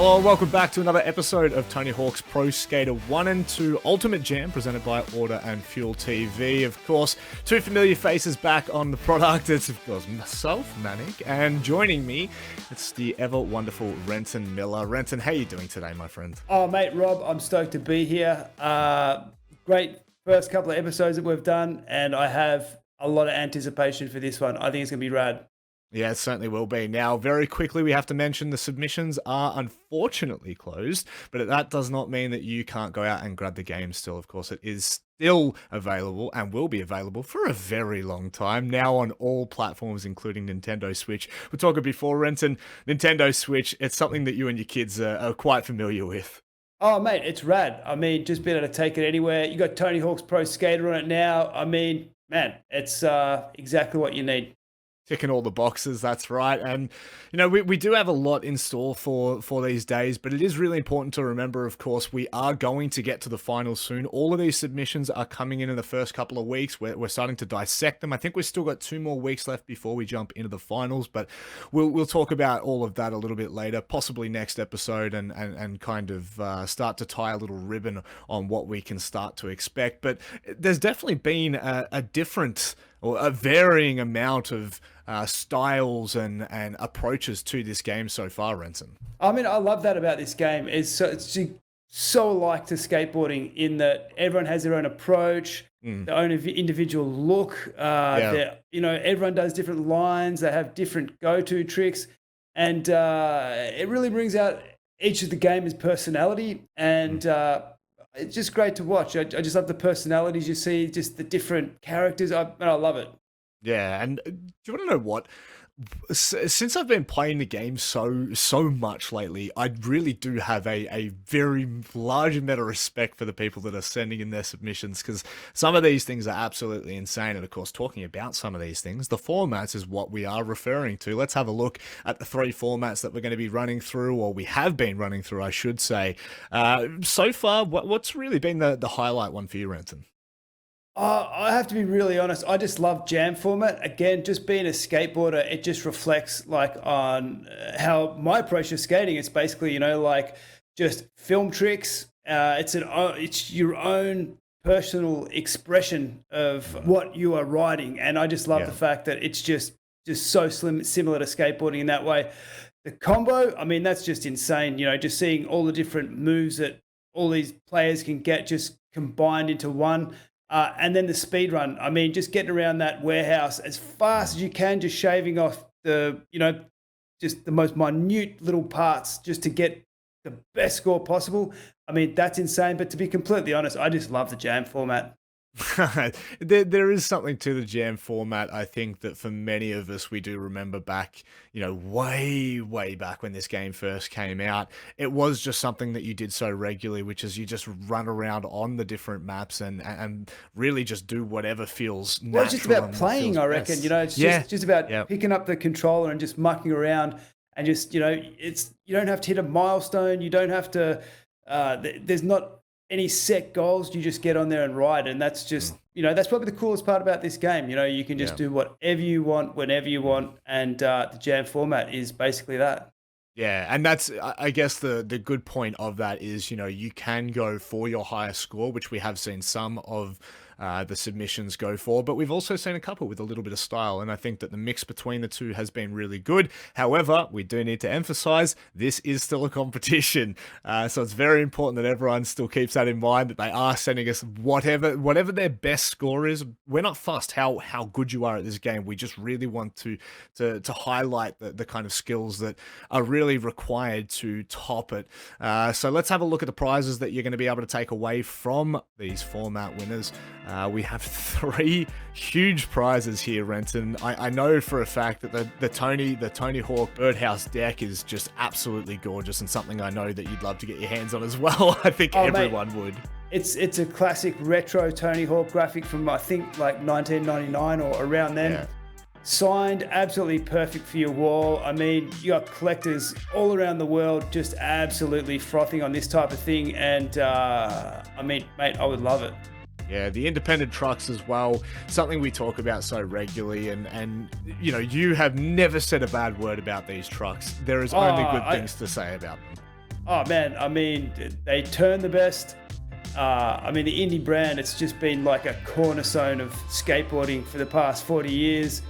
Oh, welcome back to another episode of Tony Hawk's Pro Skater 1 and 2 Ultimate Jam, presented by Order and Fuel TV. Of course, two familiar faces back on the product. It's, of course, myself, Manic, and joining me, it's the ever wonderful Renton Miller. Renton, how are you doing today, my friend? Oh, mate, Rob, I'm stoked to be here. Great first couple of episodes that we've done, and I have a lot of anticipation for this one. I think it's going to be rad. Yeah, it certainly will be. Now, very quickly, we have to mention the submissions are unfortunately closed, but that does not mean that you can't go out and grab the game still. Of course, it is still available and will be available for a very long time, now on all platforms, including Nintendo Switch. We're talking before, Renton, Nintendo Switch, it's something that you and your kids are quite familiar with. Oh, mate, it's rad. I mean, just being able to take it anywhere. You got Tony Hawk's Pro Skater on it now. I mean, man, it's exactly what you need. Ticking all the boxes, that's right. And, you know, we do have a lot in store for these days, but it is really important to remember, of course, we are going to get to the finals soon. All of these submissions are coming in the first couple of weeks. We're starting to dissect them. I think we've still got 2 more weeks left before we jump into the finals, but we'll talk about all of that a little bit later, possibly next episode, and kind of start to tie a little ribbon on what we can start to expect. But there's definitely been a different or a varying amount of styles and approaches to this game so far, Renton. I mean, I love that about this game. It's so alike to skateboarding in that everyone has their own approach, their own individual look. Everyone does different lines. They have different go-to tricks, and it really brings out each of the gamer's personality. And it's just great to watch. I just love the personalities you see, just the different characters. I love it. Yeah, and do you want to know what? Since I've been playing the game so much lately, I really do have a very large amount of respect for the people that are sending in their submissions, because some of these things are absolutely insane. And of course, talking about some of these things, the formats is what we are referring to. Let's have a look at the 3 formats that we're going to be running through, or we have been running through, I should say. So far, what's really been the highlight one for you, Renton? I have to be really honest. I just love jam format. Again, just being a skateboarder, it just reflects like on how my approach to skating. It's basically, like just film tricks. It's your own personal expression of what you are riding, and I just love the fact that it's just so similar to skateboarding in that way. The combo, I mean, that's just insane. Just seeing all the different moves that all these players can get just combined into one. And then the speed run. I mean, just getting around that warehouse as fast as you can, just shaving off just the most minute little parts just to get the best score possible. I mean, that's insane. But to be completely honest, I just love the jam format. There is something to the jam format. I think that for many of us, we do remember back, way back when this game first came out. It was just something that you did so regularly, which is you just run around on the different maps and really just do whatever feels natural. Well, it's just about playing, I reckon. Best. It's just about picking up the controller and just mucking around, and just you don't have to hit a milestone. You don't have to. There's not any set goals. You just get on there and ride, and that's just that's probably the coolest part about this game. You can just do whatever you want whenever you want, and the jam format is basically that. Yeah, and that's, I guess, the good point of that is, you can go for your highest score, which we have seen some of the submissions go for, but we've also seen a couple with a little bit of style, and I think that the mix between the two has been really good. However, we do need to emphasize this is still a competition, so it's very important that everyone still keeps that in mind, that they are sending us whatever their best score is. We're not fussed how good you are at this game. We just really want to highlight the kind of skills that are really required to top it. So let's have a look at the prizes that you're going to be able to take away from these format winners. We have 3 huge prizes here, Renton. I know for a fact that the Tony Hawk Birdhouse deck is just absolutely gorgeous, and something I know that you'd love to get your hands on as well. I think everyone would. It's a classic retro Tony Hawk graphic from, I think, like 1999 or around then. Yeah. Signed, absolutely perfect for your wall. I mean, you got collectors all around the world just absolutely frothing on this type of thing, and I mean, mate, I would love it. Yeah, the independent trucks as well, something we talk about so regularly, and you have never said a bad word about these trucks. There is only good things to say about them. Oh man, I mean, they turn the best. I mean, the indie brand, it's just been like a cornerstone of skateboarding for the past 40 years.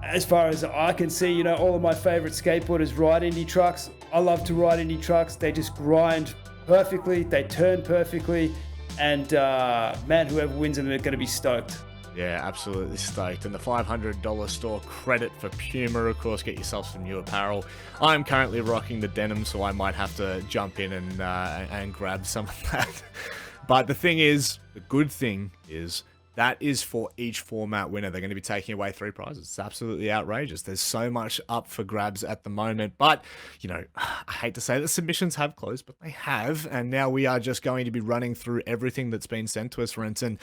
As far as I can see, all of my favorite skateboarders ride indie trucks. I love to ride indie trucks. They just grind perfectly, they turn perfectly, and man, whoever wins them, they're going to be stoked. Yeah, absolutely stoked. And the $500 store credit for Puma, of course, get yourself some new apparel. I'm currently rocking the denim, so I might have to jump in and grab some of that. But the thing is, the good thing is, that is for each format winner. They're going to be taking away 3 prizes. It's absolutely outrageous. There's so much up for grabs at the moment. But, I hate to say that submissions have closed, but they have. And now we are just going to be running through everything that's been sent to us, Renton,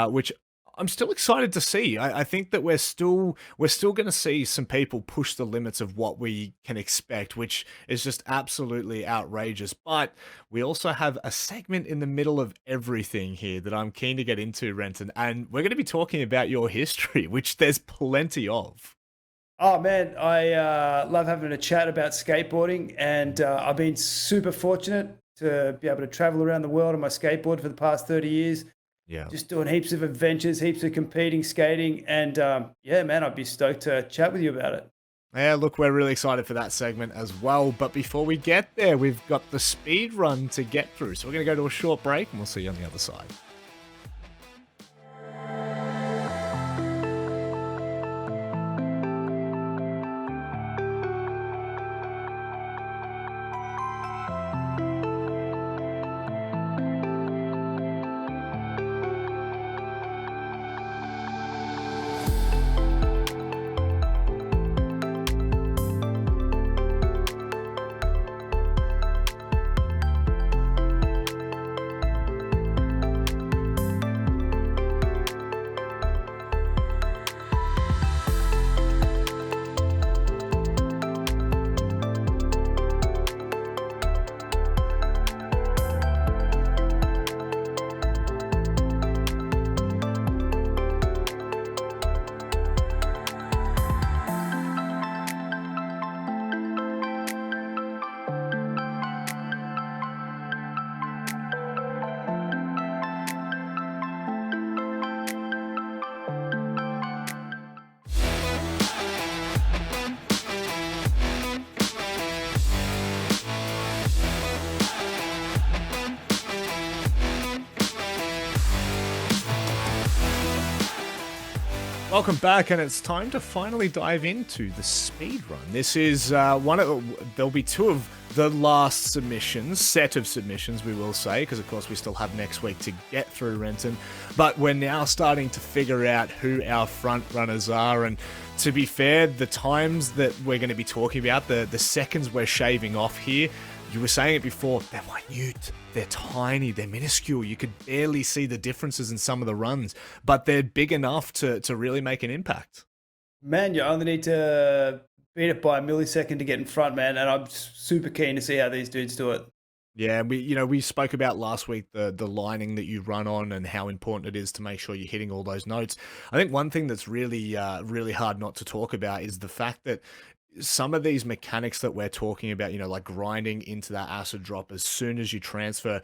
which I'm still excited to see. I think that we're still going to see some people push the limits of what we can expect, which is just absolutely outrageous. But we also have a segment in the middle of everything here that I'm keen to get into, Renton, and we're going to be talking about your history, which there's plenty of. Oh man, I love having a chat about skateboarding, and I've been super fortunate to be able to travel around the world on my skateboard for the past 30 years. Yeah. Just doing heaps of adventures, heaps of competing, skating, and yeah, man, I'd be stoked to chat with you about it. Yeah, look, we're really excited for that segment as well. But before we get there, we've got the speed run to get through. So we're going to go to a short break and we'll see you on the other side. Welcome back, and it's time to finally dive into the speed run. This is there'll be 2 of the last set of submissions, we will say, because of course we still have next week to get through, Renton. But we're now starting to figure out who our front runners are, and to be fair, the times that we're going to be talking about, the seconds we're shaving off here, you were saying it before, they're minute, they're tiny, they're minuscule. You could barely see the differences in some of the runs, but they're big enough to really make an impact. Man, you only need to beat it by a millisecond to get in front, man, and I'm super keen to see how these dudes do it. Yeah, we spoke about last week the lining that you run on and how important it is to make sure you're hitting all those notes. I think one thing that's really really hard not to talk about is the fact that some of these mechanics that we're talking about, like grinding into that acid drop as soon as you transfer,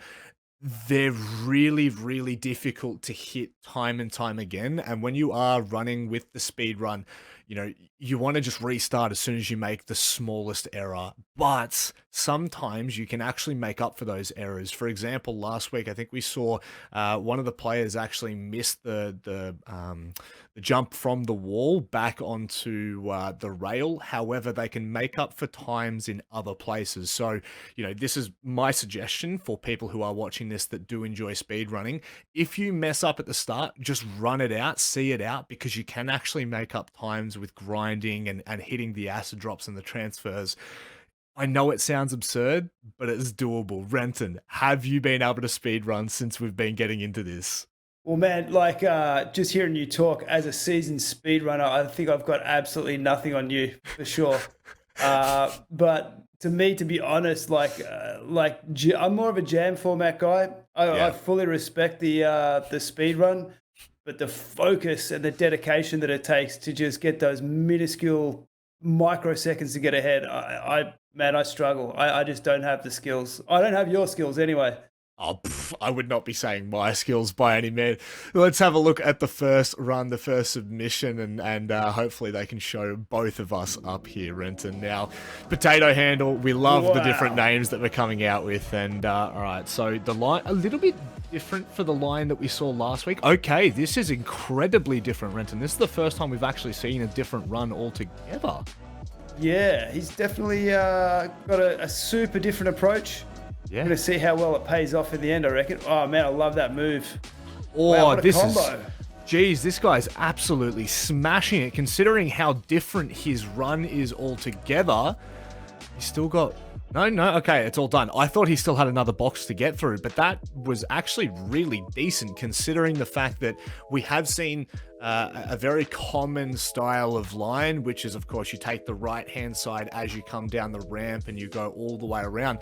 they're really, really difficult to hit time and time again. And when you are running with the speed run, you want to just restart as soon as you make the smallest error. But sometimes you can actually make up for those errors. For example, last week, I think we saw one of the players actually miss the jump from the wall back onto the rail. However, they can make up for times in other places. So, this is my suggestion for people who are watching this that do enjoy speed running. If you mess up at the start, just run it out, see it out, because you can actually make up times with grinding and hitting the acid drops and the transfers. I know it sounds absurd, but it's doable. Renton, have you been able to speed run since we've been getting into this? Well, man, like just hearing you talk as a seasoned speedrunner, I think I've got absolutely nothing on you for sure. But to me, to be honest, I'm more of a jam format guy. I fully respect the speed run, but the focus and the dedication that it takes to just get those minuscule microseconds to get ahead, man, I struggle. I just don't have the skills. I don't have your skills anyway. Oh, I would not be saying my skills by any means. Let's have a look at the first run, the first submission, and hopefully they can show both of us up here, Renton. Now, potato handle, we love the different names that we're coming out with. And all right, so the line, a little bit different for the line that we saw last week. Okay, this is incredibly different, Renton. This is the first time we've actually seen a different run altogether. Yeah, he's definitely got a super different approach. Yeah. I'm going to see how well it pays off in the end, I reckon. Oh, man, I love that move. Oh, wow, what a this combo. is... Geez, this guy's absolutely smashing it, considering how different his run is altogether. He's still got... No, okay, it's all done. I thought he still had another box to get through, but that was actually really decent, considering the fact that we have seen a very common style of line, which is, of course, you take the right-hand side as you come down the ramp and you go all the way around.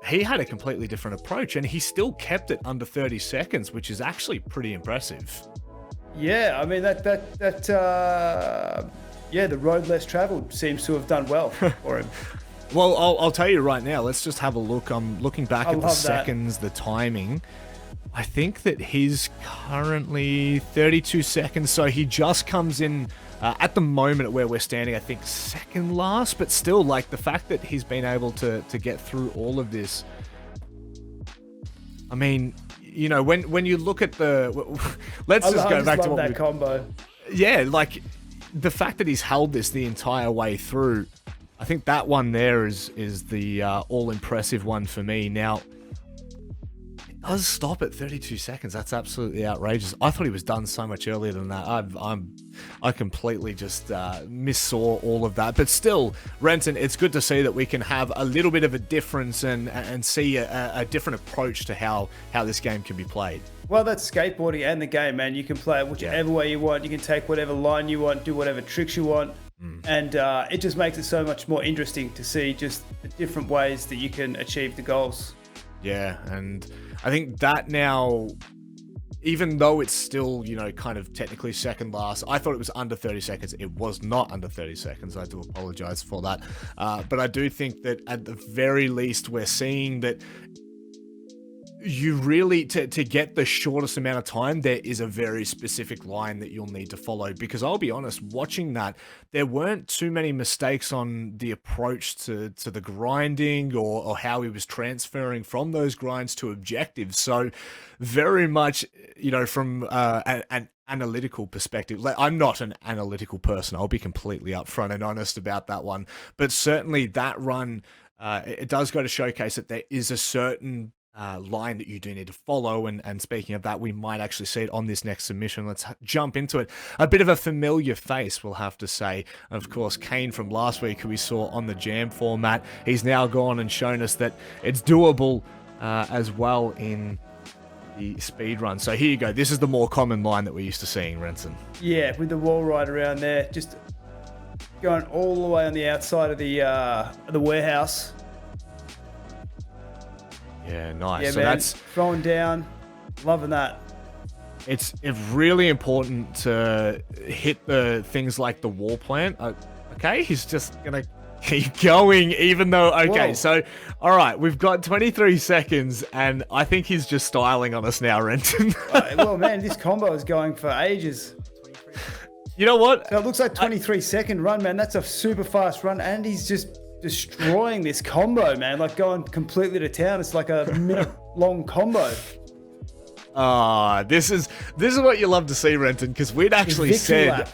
He had a completely different approach, and he still kept it under 30 seconds, which is actually pretty impressive. Yeah, I mean, the road less traveled seems to have done well for him. Well, I'll tell you right now, let's just have a look. I'm looking back at the seconds, the timing. I think that he's currently 32 seconds, so he just comes in at the moment where we're standing, I think, second last, but still, like, the fact that he's been able to get through all of this. I mean, you know, when you look at the... Let's just go back to what that combo. Yeah, like, the fact that he's held this the entire way through... I think that one there is the all-impressive one for me. Now, it does stop at 32 seconds. That's absolutely outrageous. I thought he was done so much earlier than that. I completely just missaw all of that. But still, Renton, it's good to see that we can have a little bit of a difference and see a different approach to how this game can be played. Well, that's skateboarding and the game, man. You can play it whichever way you want. You can take whatever line you want, do whatever tricks you want. And it just makes it so much more interesting to see just the different ways that you can achieve the goals. Yeah, and I think that now, even though it's still, you know, kind of technically second last, I thought it was under 30 seconds. It was not under 30 seconds. I do apologize for that. But I do think that at the very least, we're seeing that you really, to get the shortest amount of time, there is a very specific line that you'll need to follow, because I'll be honest, watching that, there weren't too many mistakes on the approach to the grinding or how he was transferring from those grinds to objectives. So very much, you know, from an analytical perspective, like, I'm not an analytical person. I'll be completely upfront and honest about that one. But certainly that run, it does go to showcase that there is a certain line that you do need to follow, and speaking of that, we might actually see it on this next submission. Let's jump into it. A bit of a familiar face, we'll have to say. Of course, Kane from last week, who we saw on the Jam format, he's now gone and shown us that it's doable as well in the speed run. So here you go. This is the more common line that we're used to seeing, Renson. Yeah, with the wall right around there, just going all the way on the outside of the warehouse. Yeah, nice. Yeah, so man, that's throwing down, loving that. It's really important to hit the things like the wall plant. Okay, he's just gonna keep going, even though, okay, so, all right, we've got 23 seconds, and I think he's just styling on us now, Renton. Well, man, this combo is going for ages. You know what? So it looks like 23-second run, man. That's a super fast run, and he's just destroying this combo, man. Like, going completely to town. It's like a minute-long combo. This is what you love to see, Renton, because we'd actually said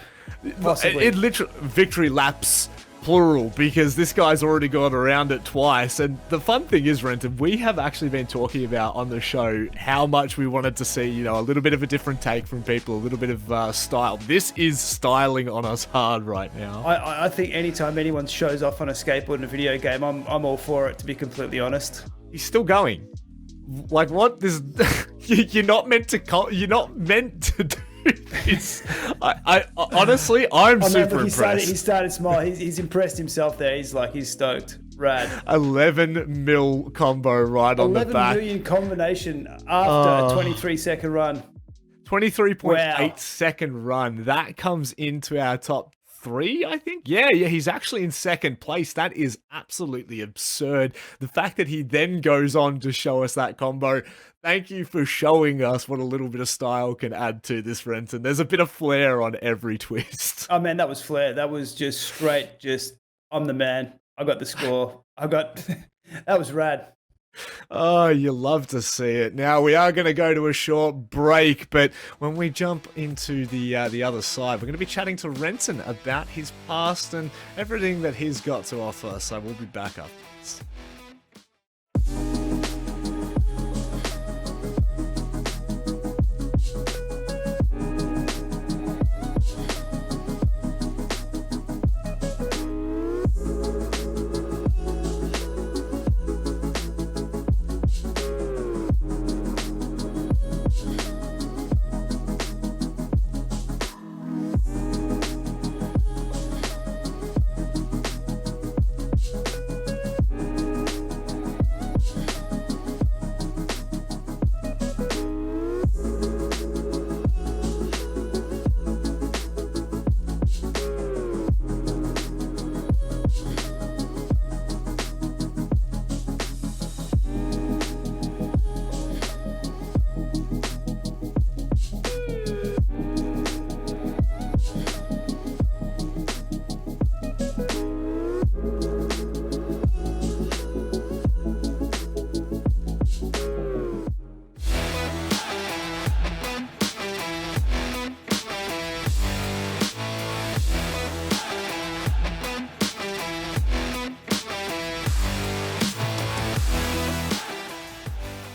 it literally victory laps plural, because this guy's already gone around it twice. And the fun thing is, Renton, we have actually been talking about on the show how much we wanted to see, you know, a little bit of a different take from people, a little bit of style. This is styling on us hard right now. I think anytime anyone shows off on a skateboard in a video game, I'm all for it, to be completely honest. He's still going. Like, what? This you're not meant to do this. I honestly, I'm super impressed. He started small. He's impressed himself there. He's stoked. Rad. 11 mil combo right on the back. 11 million combination after a 23-second run. 23.8 second run. That comes into our top 3, I think. Yeah, he's actually in second place. That is absolutely absurd. The fact that he then goes on to show us that combo. Thank you for showing us what a little bit of style can add to this, Renton. There's a bit of flair on every twist. Oh man, that was flair. That was just straight. Just I'm the man. I got the score. That was rad. Oh, you love to see it. Now, we are going to go to a short break, but when we jump into the other side, we're going to be chatting to Renton about his past and everything that he's got to offer. So we'll be back after this.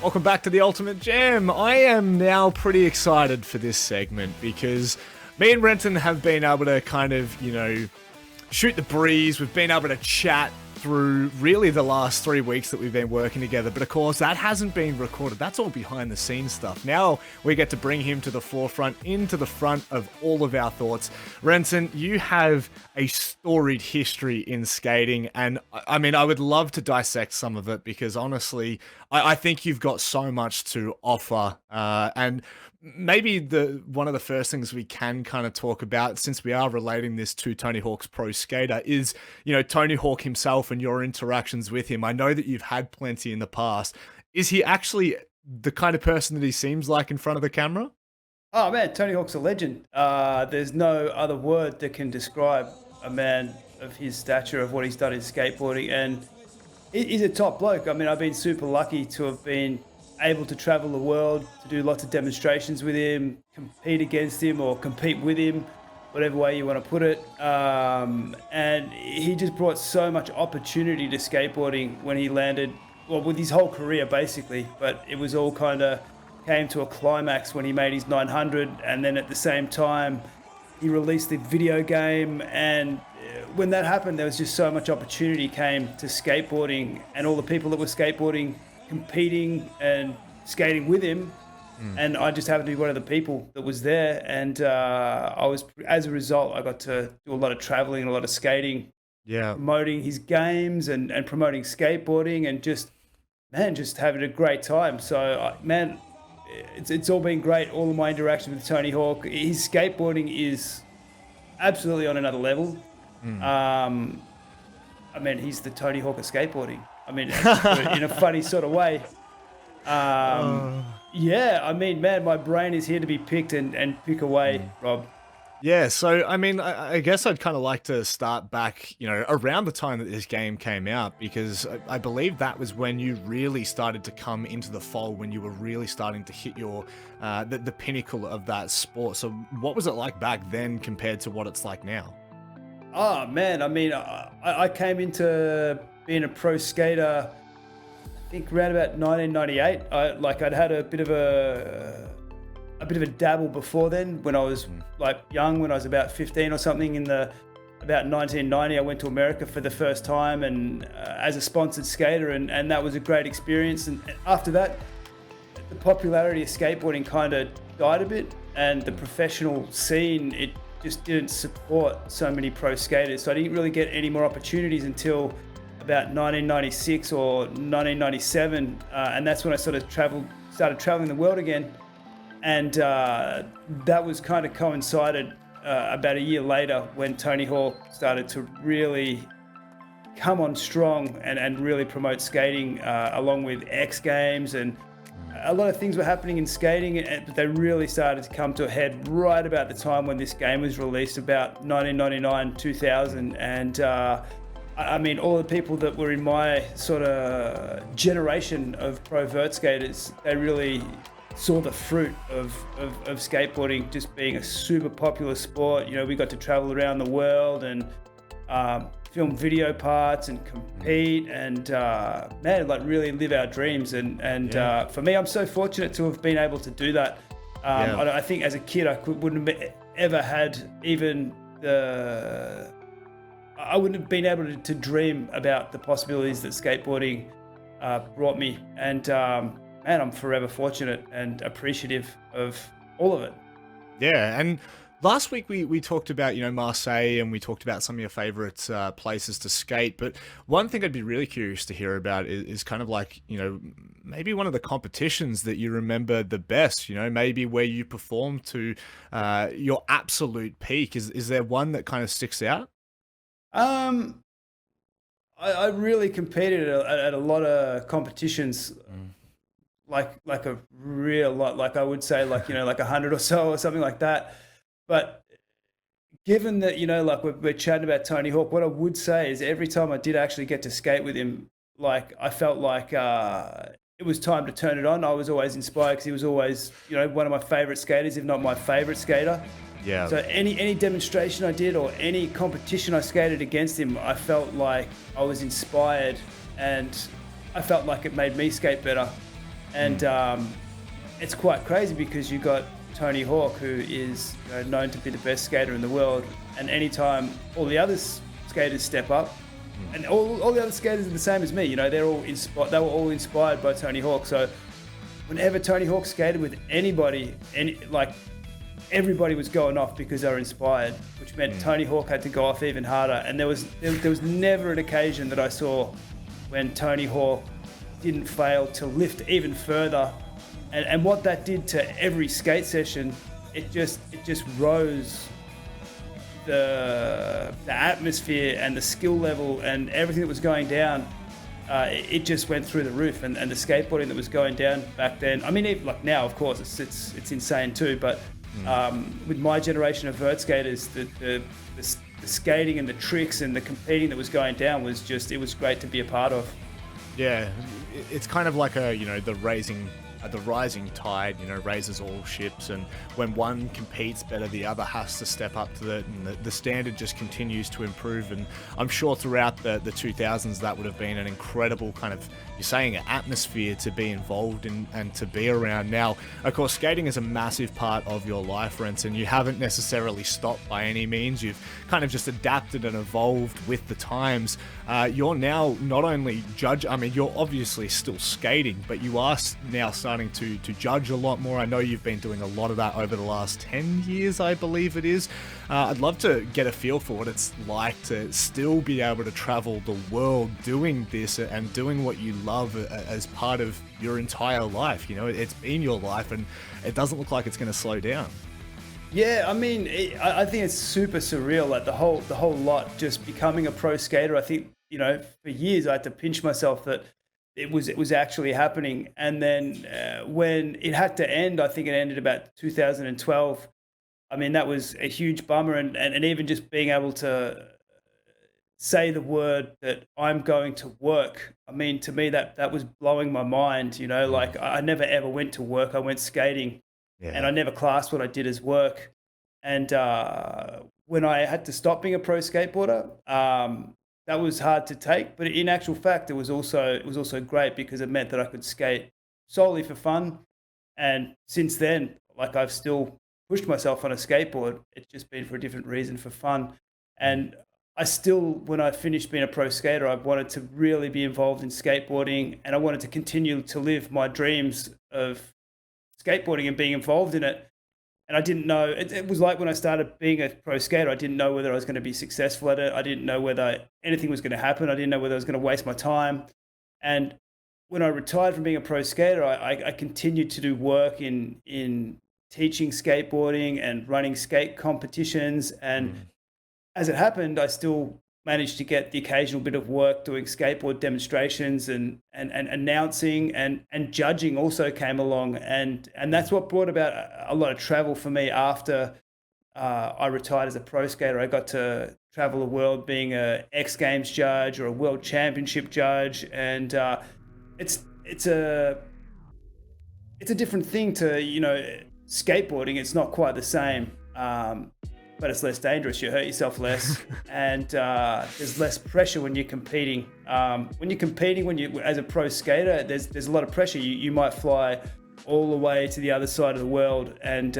Welcome back to the Ultimate Jam. I am now pretty excited for this segment because me and Renton have been able to kind of, shoot the breeze. We've been able to chat through really the last 3 weeks that we've been working together. But of course, that hasn't been recorded. That's all behind the scenes stuff. Now we get to bring him to the forefront, into the front of all of our thoughts. Renton, you have a storied history in skating. And I mean, I would love to dissect some of it because honestly, I think you've got so much to offer. And maybe one of the first things we can kind of talk about, since we are relating this to Tony Hawk's Pro Skater, is, Tony Hawk himself and your interactions with him. I know that you've had plenty in the past. Is he actually the kind of person that he seems like in front of the camera? Oh man, Tony Hawk's a legend. There's no other word that can describe a man of his stature, of what he's done in skateboarding, and he's a top bloke. I mean, I've been super lucky to have been able to travel the world, to do lots of demonstrations with him, compete against him or compete with him, whatever way you want to put it. And he just brought so much opportunity to skateboarding when he landed, well, with his whole career basically, but it was all kind of came to a climax when he made his 900, and then at the same time he released the video game, and when that happened there was just so much opportunity came to skateboarding, and all the people that were skateboarding, competing and skating with him, and I just happened to be one of the people that was there, and as a result I got to do a lot of traveling and a lot of skating, promoting his games and promoting skateboarding, and just having a great time. So it's all been great, all of my interaction with Tony Hawk. His skateboarding is absolutely on another level. I mean, he's the Tony Hawk of skateboarding. I mean, in a funny sort of way. Yeah, I mean, man, my brain is here to be picked and pick away, Rob. Yeah, so, I mean, I guess I'd kind of like to start back, around the time that this game came out, because I believe that was when you really started to come into the fold, when you were really starting to hit your, the pinnacle of that sport. So what was it like back then compared to what it's like now? Oh, man, I mean, I came into being a pro skater, I think around about 1998. I'd had a bit of a dabble before then when I was like young, when I was about 15 or something. About 1990, I went to America for the first time, and as a sponsored skater, and that was a great experience. And after that, the popularity of skateboarding kind of died a bit, and the professional scene, it just didn't support so many pro skaters. So I didn't really get any more opportunities until about 1996 or 1997, and that's when I started traveling the world again. And that was kind of coincided about a year later when Tony Hawk started to really come on strong and really promote skating along with X Games, and a lot of things were happening in skating, but they really started to come to a head right about the time when this game was released, about 1999, 2000. And I mean, all the people that were in my sort of generation of pro vert skaters, they really saw the fruit of skateboarding just being a super popular sport. You know, we got to travel around the world and film video parts and compete and man, like really live our dreams. And for me, I'm so fortunate to have been able to do that. I think as a kid, wouldn't have ever had even I wouldn't have been able to dream about the possibilities that skateboarding brought me. And man, I'm forever fortunate and appreciative of all of it. Yeah, and last week we talked about, you know, Marseille, and we talked about some of your favorite places to skate. But one thing I'd be really curious to hear about is kind of like, you know, maybe one of the competitions that you remember the best, you know, maybe where you performed to your absolute peak. Is there one that kind of sticks out? I really competed at a lot of competitions, like a real lot, like I would say, like, you know, like 100 or so or something like that. But given that, you know, like we're chatting about Tony Hawk, what I would say is every time I did actually get to skate with him, like I felt like it was time to turn it on. I was always inspired because he was always, you know, one of my favorite skaters, if not my favorite skater. Yeah. So any demonstration I did or any competition I skated against him, I felt like I was inspired, and I felt like it made me skate better. And it's quite crazy because you got Tony Hawk, who is, you know, known to be the best skater in the world, and anytime all the other skaters step up, and all the other skaters are the same as me, you know, they were all inspired by Tony Hawk. So whenever Tony Hawk skated with anybody, everybody was going off because they were inspired, which meant Tony Hawk had to go off even harder. And there was never an occasion that I saw when Tony Hawk didn't fail to lift even further. And what that did to every skate session, it just rose the atmosphere and the skill level and everything that was going down. It just went through the roof, and the skateboarding that was going down back then. I mean, even like now, of course, it's insane too. But with my generation of vert skaters, the skating and the tricks and the competing that was going down was it was great to be a part of. Yeah, it's kind of like the rising tide, you know, raises all ships, and when one competes better, the other has to step up to it, and the standard just continues to improve. And I'm sure throughout the 2000s, that would have been an incredible kind of, you're saying, an atmosphere to be involved in and to be around. Now, of course, skating is a massive part of your life, Rents, and you haven't necessarily stopped by any means. You've kind of just adapted and evolved with the times. You're now not only you're obviously still skating, but you are now starting to judge a lot more. I know you've been doing a lot of that over the last 10 years, I believe it is. I'd love to get a feel for what it's like to still be able to travel the world doing this and doing what you love as part of your entire life. You know, it's been your life, and it doesn't look like it's going to slow down. Yeah, I mean, I think it's super surreal, like the whole lot, just becoming a pro skater. I think, you know, for years I had to pinch myself that it was actually happening. And then when it had to end, I think it ended about 2012. I mean, that was a huge bummer. And even just being able to say the word that I'm going to work, I mean, to me, that was blowing my mind. You know, like I never ever went to work. I went skating. Yeah. And I never classed what I did as work. And when I had to stop being a pro skateboarder, that was hard to take. But in actual fact, it was also great because it meant that I could skate solely for fun. And since then, like, I've still pushed myself on a skateboard. It's just been for a different reason, for fun. And I still, when I finished being a pro skater, I wanted to really be involved in skateboarding, and I wanted to continue to live my dreams of skateboarding and being involved in it. And I didn't know, it was like when I started being a pro skater, I didn't know whether I was going to be successful at it. I didn't know whether anything was going to happen. I didn't know whether I was going to waste my time. And when I retired from being a pro skater, I continued to do work in teaching skateboarding and running skate competitions. And as it happened, I still managed to get the occasional bit of work doing skateboard demonstrations and announcing, and judging also came along. And that's what brought about a lot of travel for me after I retired as a pro skater. I got to travel the world being a X Games judge or a World Championship judge. And it's a different thing to, skateboarding. It's not quite the same. But it's less dangerous. You hurt yourself less, and there's less pressure when you're competing. When you as a pro skater, there's a lot of pressure. You might fly all the way to the other side of the world, and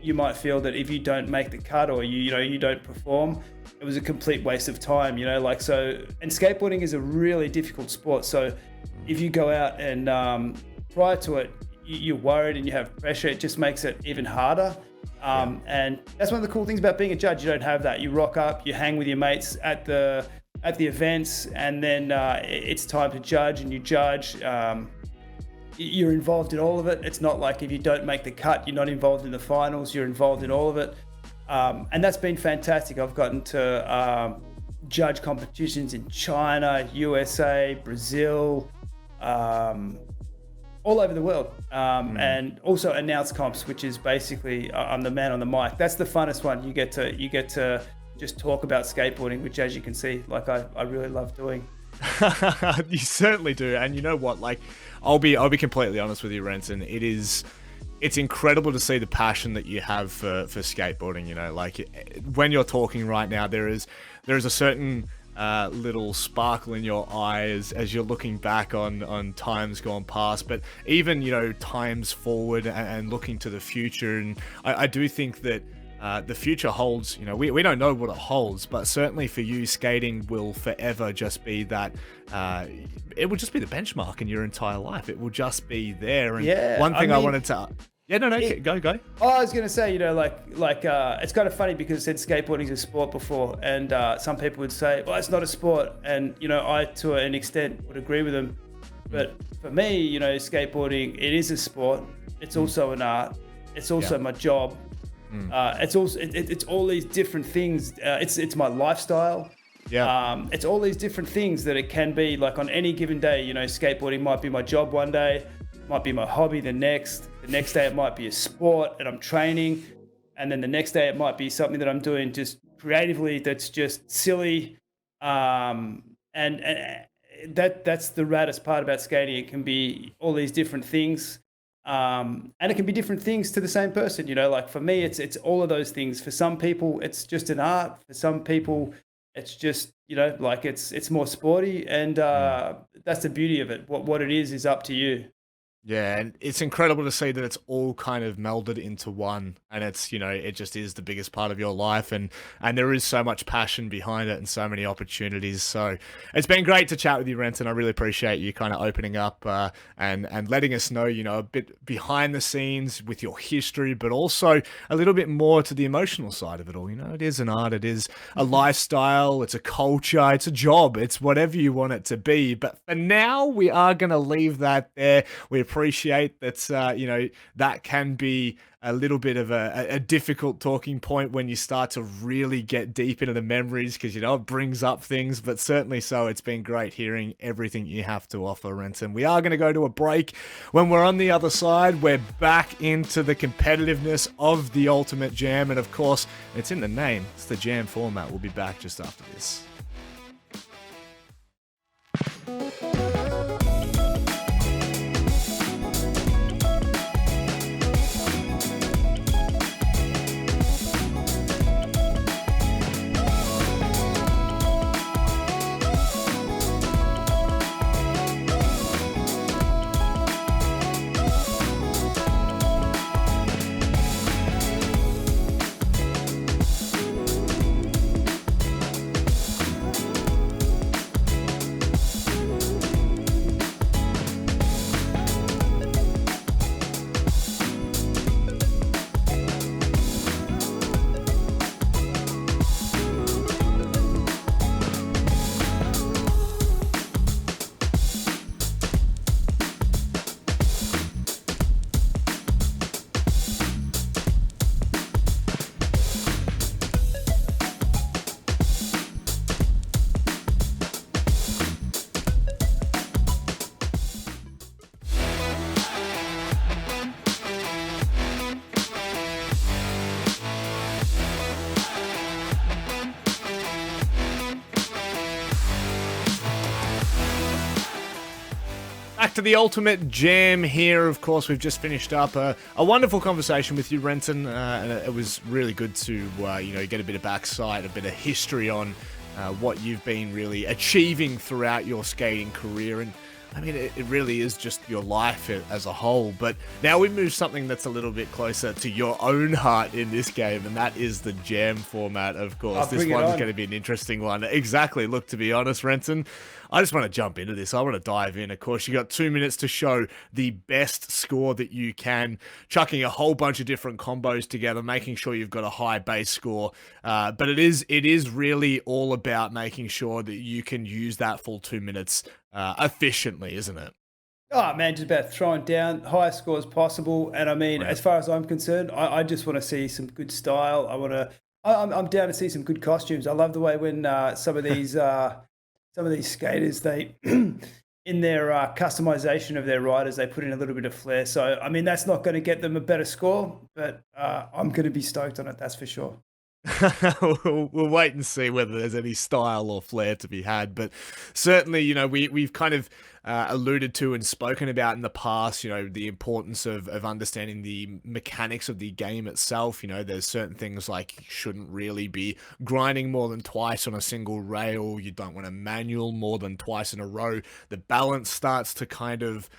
you might feel that if you don't make the cut, or you don't perform, it was a complete waste of time. So. And skateboarding is a really difficult sport. So if you go out and prior to it, you're worried and you have pressure, it just makes it even harder. And that's one of the cool things about being a judge. You don't have that. You rock up, you hang with your mates at the events, and then it's time to judge, and you judge. You're involved in all of it. It's not like if you don't make the cut, you're not involved in the finals. You're involved in all of it. And that's been fantastic. I've gotten to judge competitions in China, USA, Brazil, all over the world, and also announce comps, which is basically I'm the man on the mic. That's the funnest one. You get to just talk about skateboarding, which, as you can see, like I really love doing. You certainly do, and you know what? Like, I'll be completely honest with you, Renton. It's incredible to see the passion that you have for skateboarding. Like when you're talking right now, there is a certain little sparkle in your eyes as you're looking back on times gone past, but even times forward and looking to the future. And I do think that the future holds, we don't know what it holds, but certainly for you, skating will forever just be that, it will just be the benchmark in your entire life. It will just be there. And one thing I wanted to... Yeah, no, go. Oh, I was going to say, it's kind of funny because I said skateboarding is a sport before, and some people would say, well, it's not a sport. And, I, to an extent, would agree with them. But for me, skateboarding, it is a sport. It's also an art. It's also my job. It's also, it's all these different things. It's my lifestyle. Yeah. It's all these different things that it can be. Like on any given day, skateboarding might be my job one day, might be my hobby the next. The next day it might be a sport and I'm training, and then the next day it might be something that I'm doing just creatively that's just silly. And that's the raddest part about skating. It can be all these different things, and it can be different things to the same person. Like for me, it's all of those things. For some people, it's just an art. For some people, it's just like it's more sporty, and that's the beauty of it. What it is up to you. Yeah, and it's incredible to see that it's all kind of melded into one, and it's, it just is the biggest part of your life, and there is so much passion behind it and so many opportunities. So it's been great to chat with you, Renton. I really appreciate you kind of opening up and letting us know, a bit behind the scenes with your history, but also a little bit more to the emotional side of it all. It is an art, it is a lifestyle, it's a culture, it's a job, it's whatever you want it to be. But for now, we are going to leave that there. We appreciate that, that can be a little bit of a difficult talking point when you start to really get deep into the memories, because, it brings up things, but certainly so. It's been great hearing everything you have to offer, Renton. We are going to go to a break. When we're on the other side, we're back into the competitiveness of the Ultimate Jam. And of course, it's in the name. It's the Jam format. We'll be back just after this. to the Ultimate Jam here. Of course, we've just finished up a wonderful conversation with you, Renton, and it was really good to get a bit of backside, a bit of history on what you've been really achieving throughout your skating career. And I mean, it really is just your life as a whole. But now we move something that's a little bit closer to your own heart in this game, and that is the jam format, of course. This one's going to be an interesting one. Exactly. Look, to be honest, Renton, I just want to jump into this. I want to dive in. Of course, you got 2 minutes to show the best score that you can, chucking a whole bunch of different combos together, making sure you've got a high base score. But it is really all about making sure that you can use that full 2 minutes efficiently, isn't it? Oh man, just about throwing down highest scores possible. And I mean, as far as I'm concerned, I just want to see some good style. I'm down to see some good costumes. I love the way when some of these skaters, they in their customization of their riders, they put in a little bit of flair. So I mean, that's not going to get them a better score, but I'm going to be stoked on it. That's for sure. We'll wait and see whether there's any style or flair to be had, but certainly, we've kind of alluded to and spoken about in the past, the importance of understanding the mechanics of the game itself. There's certain things like you shouldn't really be grinding more than twice on a single rail. You don't want to manual more than twice in a row. The balance starts to kind of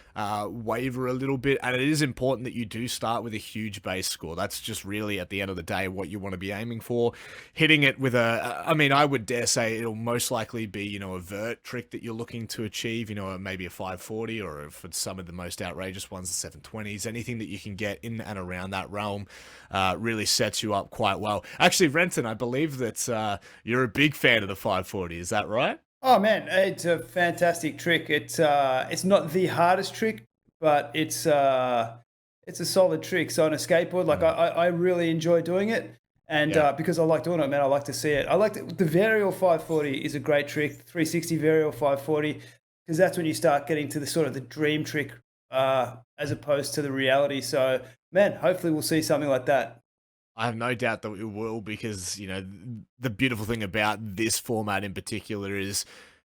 waver a little bit, and it is important that you do start with a huge base score. That's just really, at the end of the day, what you want to be aiming for. Hitting it with I would dare say it'll most likely be, a vert trick that you're looking to achieve, maybe a 540, or for some of the most outrageous ones, the 720s. Anything that you can get in and around that realm really sets you up quite well. Actually, Renton, I believe that you're a big fan of the 540. Is that right? Oh man, it's a fantastic trick. It's not the hardest trick, but it's a solid trick. So on a skateboard, like I really enjoy doing it. And because I like doing it, man, I like to see it. The varial 540 is a great trick, 360 varial 540, because that's when you start getting to the sort of the dream trick as opposed to the reality. So, man, hopefully we'll see something like that. I have no doubt that we will, because, the beautiful thing about this format in particular is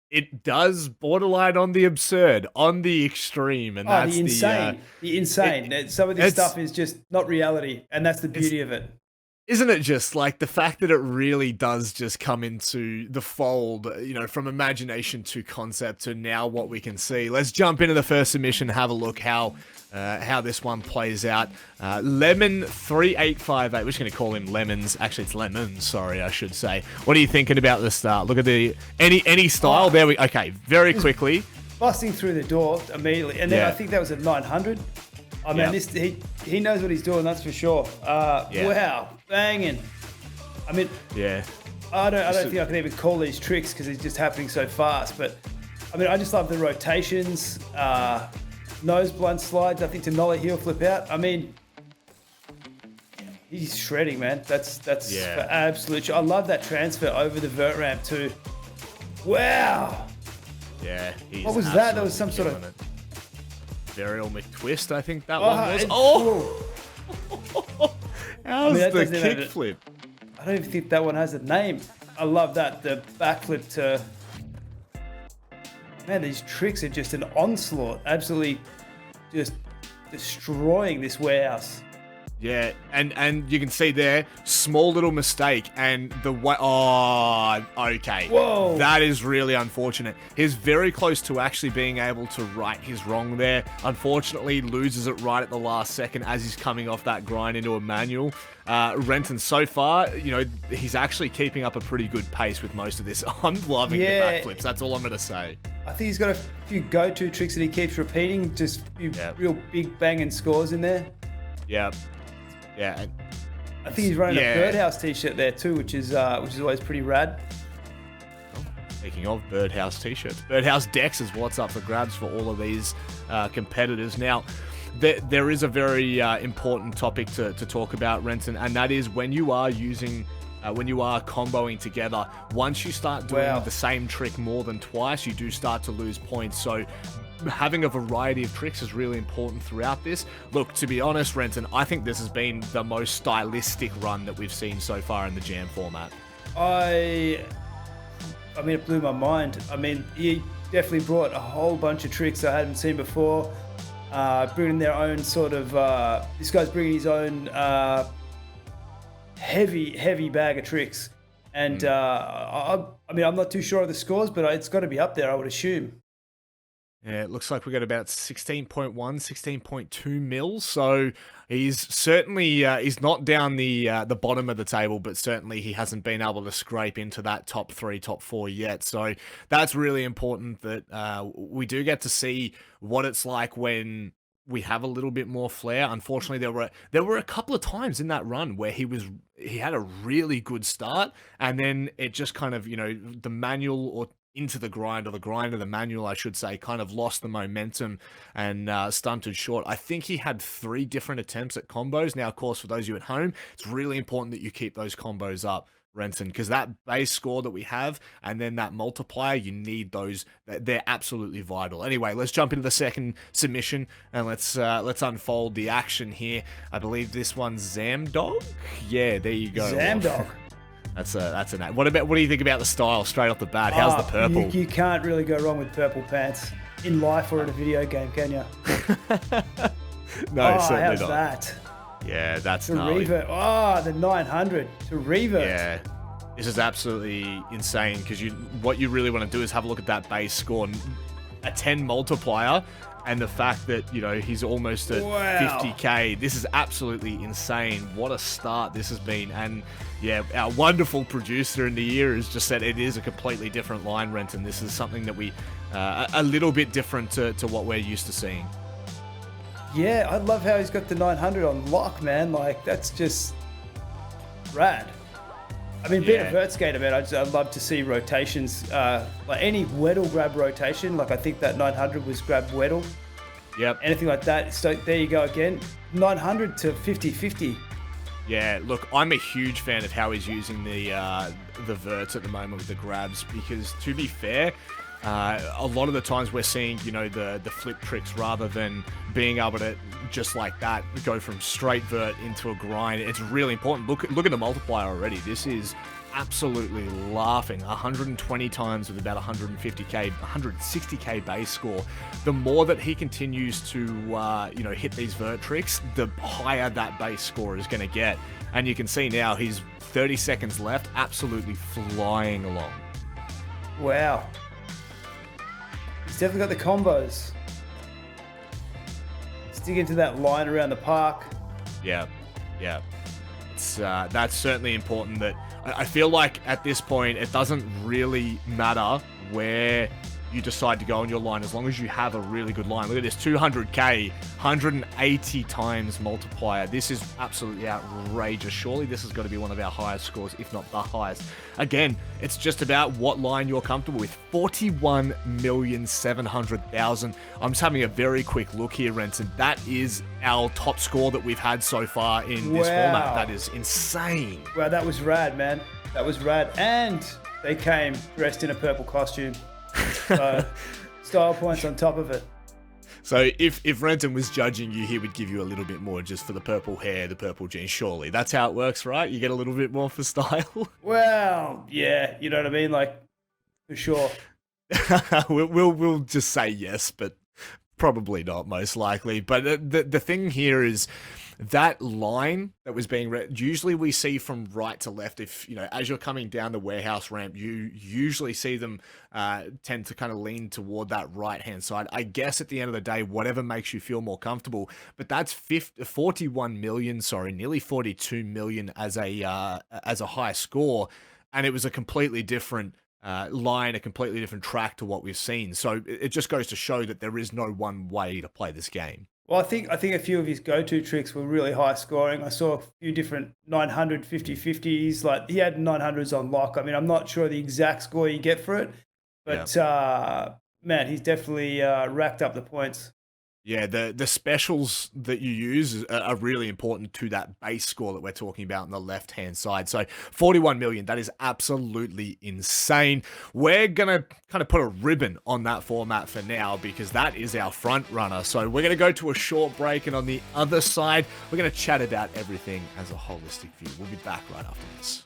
it does borderline on the absurd, on the extreme. And that's the insane. The insane. Some of this stuff is just not reality, and that's the beauty of it. Isn't it just like the fact that it really does just come into the fold, from imagination to concept to now what we can see. Let's jump into the first submission, have a look how this one plays out. Lemon 3858. We're just going to call him Lemons. Actually, it's Lemons. Sorry, I should say. What are you thinking about the start? Look at any style. There we. Okay, very quickly. Busting through the door immediately, and then I think that was at 900. Oh man, he knows what he's doing. That's for sure. Wow, banging. I mean, I don't think I can even call these tricks because it's just happening so fast. But I mean, I just love the rotations, nose blunt slides. I think to nollie heel flip out. I mean, he's shredding, man. That's for absolute. I love that transfer over the vert ramp too. Wow. Yeah. What was that? That was some sort of Varial McTwist, I think that one was. Oh! How's the kickflip? I don't even think that one has a name. I love that. The backflip to... Man, these tricks are just an onslaught. Absolutely just destroying this warehouse. Yeah, and you can see there, small little mistake, and the way... Oh, okay. Whoa. That is really unfortunate. He's very close to actually being able to right his wrong there. Unfortunately, loses it right at the last second as he's coming off that grind into a manual. Renton, so far, he's actually keeping up a pretty good pace with most of this. I'm loving the backflips. That's all I'm going to say. I think he's got a few go-to tricks that he keeps repeating. Just a few real big banging scores in there. Yeah. Yeah, I think he's running a Birdhouse t-shirt there too, which is always pretty rad. Speaking of Birdhouse t-shirts, Birdhouse decks is what's up for grabs for all of these competitors. Now, there is a very important topic to talk about, Renton, and that is when you are using, when you are comboing together, once you start doing the same trick more than twice, you do start to lose points. So having a variety of tricks is really important throughout this. Look, to be honest, Renton, I think this has been the most stylistic run that we've seen so far in the jam format. I mean, it blew my mind. I mean, definitely brought a whole bunch of tricks I hadn't seen before. Bringing their own sort of, this guy's bringing his own heavy bag of tricks. And I mean, I'm not too sure of the scores, but it's got to be up there, I would assume. Yeah, it looks like we got about 16.1, 16.2 mils. So he's certainly he's not down the bottom of the table, but certainly he hasn't been able to scrape into that top 3, top 4 yet. So that's really important that we do get to see what it's like when we have a little bit more flair. Unfortunately, there were a couple of times in that run where he had a really good start, and then it just kind of, the manual or into the grind, or the grind of the manual, I should say, kind of lost the momentum and stunted short. I think he had 3 different attempts at combos. Now, of course, for those of you at home, it's really important that you keep those combos up, Renton, because that base score that we have and then that multiplier, you need those. They're absolutely vital. Anyway, let's jump into the second submission and let's unfold the action here. I believe this one's Zamdog. Yeah, there you go. Zamdog. That's a name. What do you think about the style straight off the bat? How's the purple? You can't really go wrong with purple pants in life or in a video game, can you? No, certainly how's not. That? Yeah, that's gnarly. The 900 to revert. Yeah, this is absolutely insane because what you really want to do is have a look at that base score, a 10 multiplier, and the fact that, he's almost at 50k. This is absolutely insane. What a start this has been. And yeah, our wonderful producer in the year has just said it is a completely different line, Renton. This is something that we, a little bit different to what we're used to seeing. Yeah, I love how he's got the 900 on lock, man. Like, that's just rad. I mean, being a vert skater, man, I'd love to see rotations, like any Weddle grab rotation. Like, I think that 900 was grab Weddle. Yep. Anything like that. So there you go again. 900 to 50-50. Yeah, look, I'm a huge fan of how he's using the verts at the moment with the grabs, because to be fair, a lot of the times we're seeing, the flip tricks rather than being able to just like that go from straight vert into a grind. It's really important. Look at the multiplier already. This is absolutely laughing. 120 times with about 150k, 160k base score. The more that he continues to hit these vert tricks, the higher that base score is going to get. And you can see now he's 30 seconds left, absolutely flying along. Wow. He's definitely got the combos. Stick into that line around the park. Yeah. It's that's certainly important. That I feel like at this point it doesn't really matter where you decide to go on your line, as long as you have a really good line. Look at this, 200k, 180 times multiplier. This is absolutely outrageous. Surely this has got to be one of our highest scores, if not the highest. Again, it's just about what line you're comfortable with. 41,700,000. I'm just having a very quick look here, Renton. That is our top score that we've had so far in this format. That is insane. Wow, that was rad, man. That was rad. And they came dressed in a purple costume. So, style points on top of it. So if Renton was judging you, he would give you a little bit more just for the purple hair, the purple jeans. Surely that's how it works, right? You get a little bit more for style. Well, yeah, you know what I mean, like, for sure. we'll just say yes, but probably not, most likely. But the thing here is that line that was being read, usually we see from right to left. If, as you're coming down the warehouse ramp, you usually see them tend to kind of lean toward that right-hand side. I guess at the end of the day, whatever makes you feel more comfortable. But that's 41 million, nearly 42 million as a high score. And it was a completely different line, a completely different track to what we've seen. So it just goes to show that there is no one way to play this game. Well, I think a few of his go-to tricks were really high scoring. I saw a few different 900 50-50s. Like, he had 900s on lock. I mean, I'm not sure the exact score you get for it, but man, he's definitely racked up the points. Yeah, the specials that you use are really important to that base score that we're talking about on the left-hand side. So 41 million, that is absolutely insane. We're going to kind of put a ribbon on that format for now, because that is our front runner. So we're going to go to a short break, and on the other side, we're going to chat about everything as a holistic view. We'll be back right after this.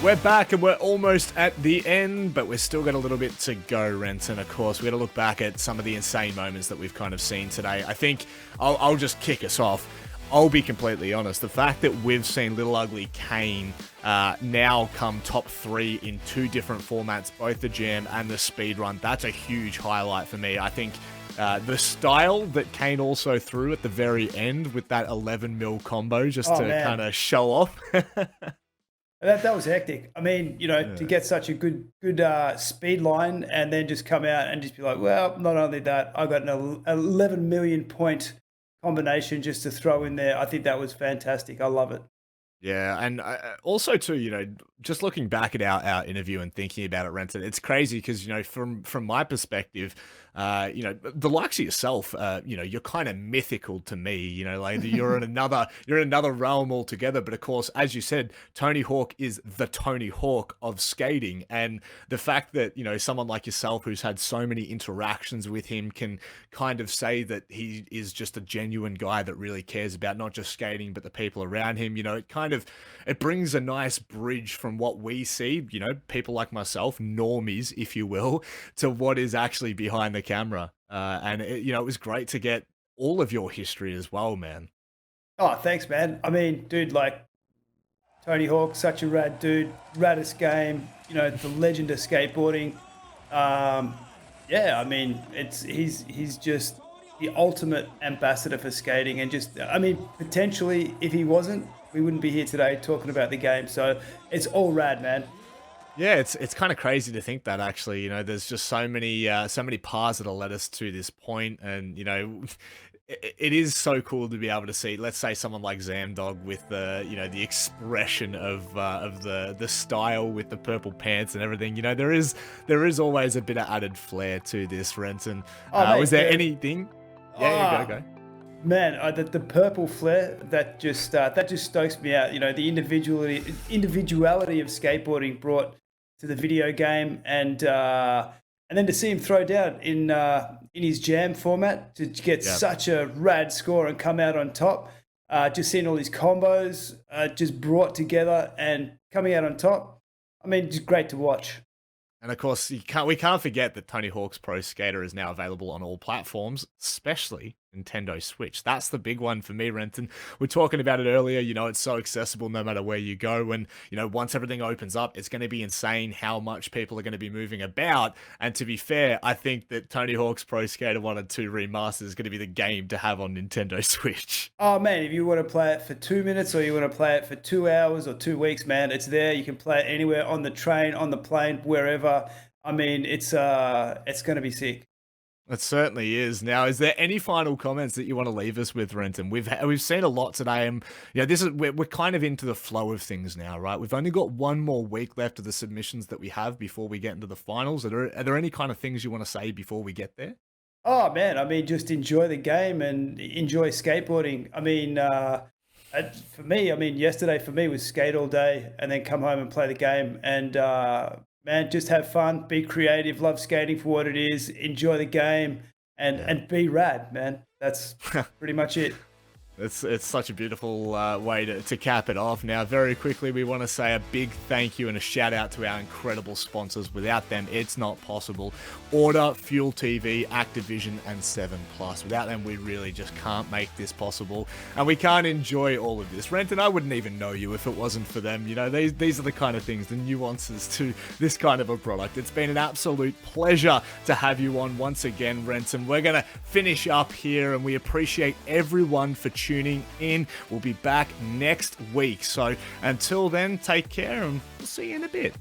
We're back and we're almost at the end, but we've still got a little bit to go, Renton. Of course, we're going to look back at some of the insane moments that we've kind of seen today. I think I'll just kick us off. I'll be completely honest. The fact that we've seen Little Ugly Kane now come top 3 in 2 different formats, both the jam and the speedrun, that's a huge highlight for me. I think the style that Kane also threw at the very end with that 11 mil combo just to kind of show off. That was hectic. I mean, to get such a good speed line and then just come out and just be like, well, not only that, I got an 11 million point combination just to throw in there. I think that was fantastic. I love it. Yeah, and also too, just looking back at our interview and thinking about it, Renton, it's crazy because from my perspective, the likes of yourself, you're kind of mythical to me. Like you're in another realm altogether. But of course, as you said, Tony Hawk is the Tony Hawk of skating, and the fact that someone like yourself who's had so many interactions with him can kind of say that he is just a genuine guy that really cares about not just skating but the people around him. It brings a nice bridge from what we see, people like myself, normies, if you will, to what is actually behind the camera. And it was great to get all of your history as well, man. Oh, thanks, man. I mean, dude, like Tony Hawk, such a rad dude, raddest game, the legend of skateboarding. I mean, he's just the ultimate ambassador for skating, and potentially if he wasn't, we wouldn't be here today talking about the game. So it's all rad, man. Yeah, it's kind of crazy to think that actually, there's just so many paths that have led us to this point, and it is so cool to be able to see, let's say, someone like Zamdog with the the expression of the style with the purple pants and everything. There is always a bit of added flair to this, Renton. Was there anything? Yeah, go. Man, the purple flair that just stokes me out. The individuality of skateboarding brought to the video game, and then to see him throw down in his jam format to get such a rad score and come out on top. Just seeing all these combos just brought together and coming out on top. I mean, just great to watch. And of course, we can't forget that Tony Hawk's Pro Skater is now available on all platforms, especially Nintendo Switch. That's the big one for me, Renton. We're talking about it earlier. It's so accessible no matter where you go. And, once everything opens up, it's going to be insane how much people are going to be moving about. And to be fair, I think that Tony Hawk's Pro Skater 1 and 2 Remastered is going to be the game to have on Nintendo Switch. Oh, man, if you want to play it for 2 minutes or you want to play it for 2 hours or 2 weeks, man, it's there. You can play it anywhere, on the train, on the plane, wherever. I mean, it's going to be sick. It certainly is. Now, is there any final comments that you want to leave us with, Renton? We've seen a lot today, and we're kind of into the flow of things now, right? We've only got one more week left of the submissions that we have before we get into the finals. Are there any kind of things you want to say before we get there? Oh man, I mean, just enjoy the game and enjoy skateboarding. I mean, for me, yesterday for me was skate all day and then come home and play the game, and man, just have fun, be creative, love skating for what it is, enjoy the game, and be rad, man. That's pretty much it. It's such a beautiful way to cap it off. Now, very quickly, we want to say a big thank you and a shout out to our incredible sponsors. Without them, it's not possible. Order, Fuel TV, Activision, and 7plus. Without them, we really just can't make this possible. And we can't enjoy all of this. Renton, I wouldn't even know you if it wasn't for them. These are the kind of things, the nuances to this kind of a product. It's been an absolute pleasure to have you on once again, Renton. We're going to finish up here, and we appreciate everyone for tuning in. We'll be back next week. So until then, take care, and we'll see you in a bit.